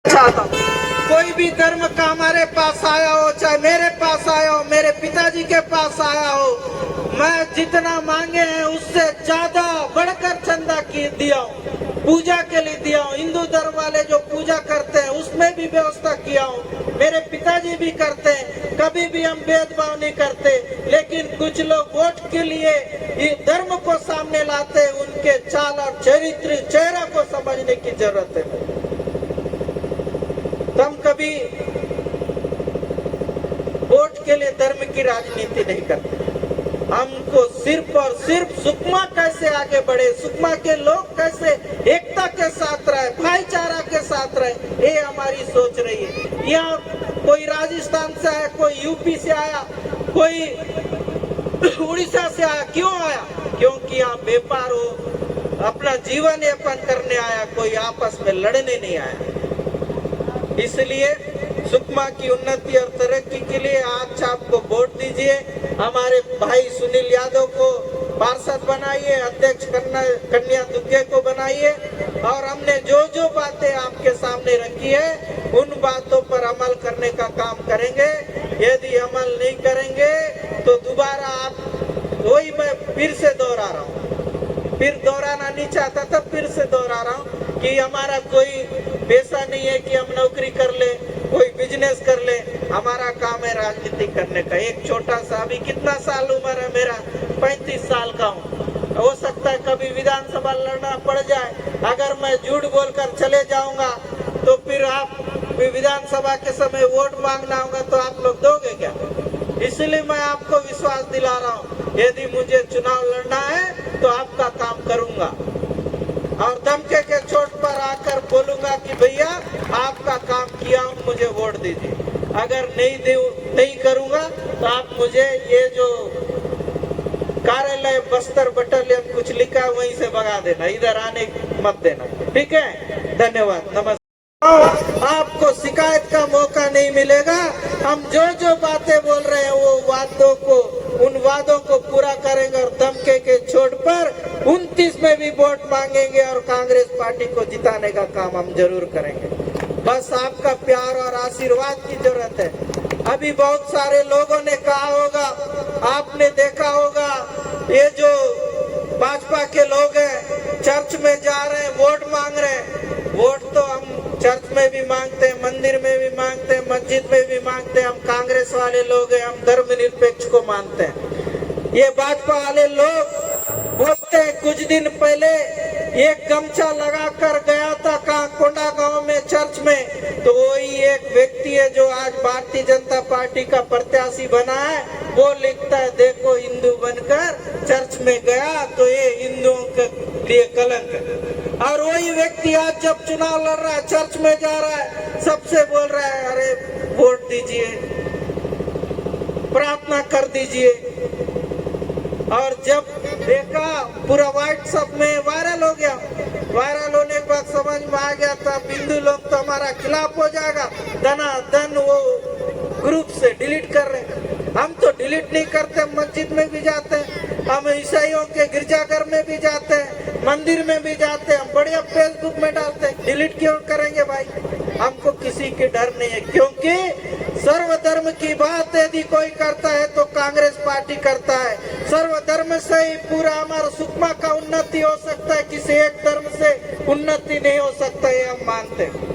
चाहता हूँ कोई भी धर्म का हमारे पास आया हो, चाहे मेरे पास आया हो, मेरे पिताजी के पास आया हो, मैं जितना मांगे हैं उससे ज्यादा बढ़कर चंदा दिया हूँ, पूजा के लिए दिया हूँ। हिंदू धर्म वाले जो पूजा करते हैं उसमें भी व्यवस्था किया हूँ, मेरे पिताजी भी करते हैं, कभी भी हम भेदभाव नहीं करते। लेकिन कुछ लोग वोट के लिए धर्म को सामने लाते, उनके चाल और चेहरा को समझने की जरूरत है। हम कभी वोट के लिए धर्म की राजनीति नहीं करते। हमको सिर्फ और सिर्फ सुकमा कैसे आगे बढ़े, सुकमा के लोग कैसे एकता के साथ रहे, भाईचारा के साथ रहे, ये हमारी सोच रही है। यहाँ कोई राजस्थान से आया, कोई यूपी से आया, कोई उड़ीसा से आया, क्यों आया? क्योंकि यहाँ व्यापार हो, अपना जीवन यापन करने आया, कोई आपस में लड़ने नहीं आया। इसलिए सुकमा की उन्नति और तरक्की के लिए आज आपको वोट दीजिए। हमारे भाई सुनील यादव को पार्षद बनाइए, अध्यक्ष कन्या दुग्गे को बनाइए, और हमने जो बातें आपके सामने रखी है उन बातों पर अमल करने का काम करेंगे। यदि अमल नहीं करेंगे तो दोबारा आप वही, मैं फिर से दोहरा रहा हूँ, फिर दोहराना नहीं चाहता था, फिर से दोहरा रहा हूँ कि हमारा कोई पैसा नहीं है कि हम नौकरी कर ले, कोई बिजनेस कर ले। हमारा काम है राजनीति करने का। एक छोटा सा, अभी कितना साल उम्र है मेरा, 35 साल का हूँ। हो सकता है कभी विधानसभा लड़ना पड़ जाए। अगर मैं झूठ बोलकर चले जाऊंगा तो फिर आप विधानसभा के समय वोट मांगना होगा तो आप लोग दोगे क्या? इसलिए मैं आपको विश्वास दिला रहा हूँ, यदि मुझे चुनाव लड़ना है तो आपका काम करूंगा, और धमके के चोट पर आकर बोलूंगा कि भैया आपका काम किया, मुझे वोट दीजिए। अगर नहीं करूंगा तो आप मुझे ये जो कार्यालय बस्तर बटालियन कुछ लिखा है वहीं से भगा देना, इधर आने मत देना। ठीक है, धन्यवाद, नमस्कार। आपको शिकायत का मौका नहीं मिलेगा। हम जो बातें बोल रहे हैं वो उन वादों को पूरा करेंगे, और धमके के छोड़ पर 29 में भी वोट मांगेंगे और कांग्रेस पार्टी को जिताने का काम हम जरूर करेंगे। बस आपका प्यार और आशीर्वाद की जरूरत है। अभी बहुत सारे लोगों ने कहा होगा, आपने देखा होगा, ये जो भाजपा के लोग हैं चर्च में जा रहे हैं, वोट मांग रहे हैं। वोट तो हम चर्च में भी मांगते हैं, मंदिर में भी मांगते हैं, मस्जिद में भी मांगते हैं। हम कांग्रेस वाले लोग हैं, हम धर्मनिरपेक्ष को मानते हैं। ये भाजपा वाले लोग बोलते हैं, कुछ दिन पहले एक गमछा लगाकर गया था कोंडा गांव में चर्च में, तो वही एक व्यक्ति है जो आज भारतीय जनता पार्टी का प्रत्याशी बना है, वो लिखता है देखो हिंदू बनकर चर्च में गया तो ये हिंदुओं के लिए कलंक है। और वही व्यक्ति आज जब चुनाव लड़ रहा है, चर्च में जा रहा है, सबसे बोल रहा है अरे वोट दीजिए, प्रार्थना कर दीजिए। और जब देखा पूरा व्हाट्सएप में वायरल हो गया, वायरल होने के बाद समझ में आ गया था हिंदू लोग तो हमारा खिलाफ हो जाएगा, धनाधन वो ग्रुप से डिलीट कर रहे। हम तो डिलीट नहीं करते, मस्जिद में भी जाते हैं, हम ईसाइयों के गिरजाघर में भी जाते हैं, मंदिर में भी जाते हैं, हम बढ़िया फेसबुक में डालते हैं। डिलीट क्यों करेंगे भाई? हमको किसी के डर नहीं है, क्योंकि सर्वधर्म की बात यदि कोई करता है तो कांग्रेस पार्टी करता है। सर्वधर्म से ही पूरा हमारा सुकमा का उन्नति हो सकता है, किसी एक धर्म से उन्नति नहीं हो सकता, ये हम मानते हैं।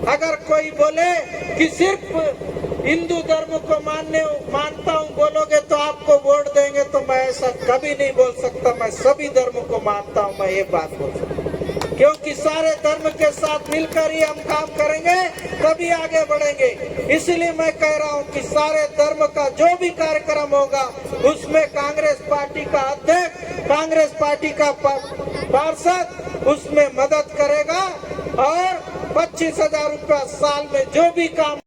अगर कोई बोले कि सिर्फ हिंदू धर्म को मानता हूँ बोलोगे तो आपको वोट देंगे, तो मैं ऐसा कभी नहीं बोल सकता। मैं सभी धर्म को मानता हूँ, मैं ये बात बोल सकता हूँ, क्योंकि सारे धर्म के साथ मिलकर ही हम काम करेंगे, तभी आगे बढ़ेंगे। इसलिए मैं कह रहा हूँ कि सारे धर्म का जो भी कार्यक्रम होगा उसमें कांग्रेस पार्टी का अध्यक्ष, कांग्रेस पार्टी का पार्षद उसमें मदद करेगा, और 25,000 रुपया साल में जो भी काम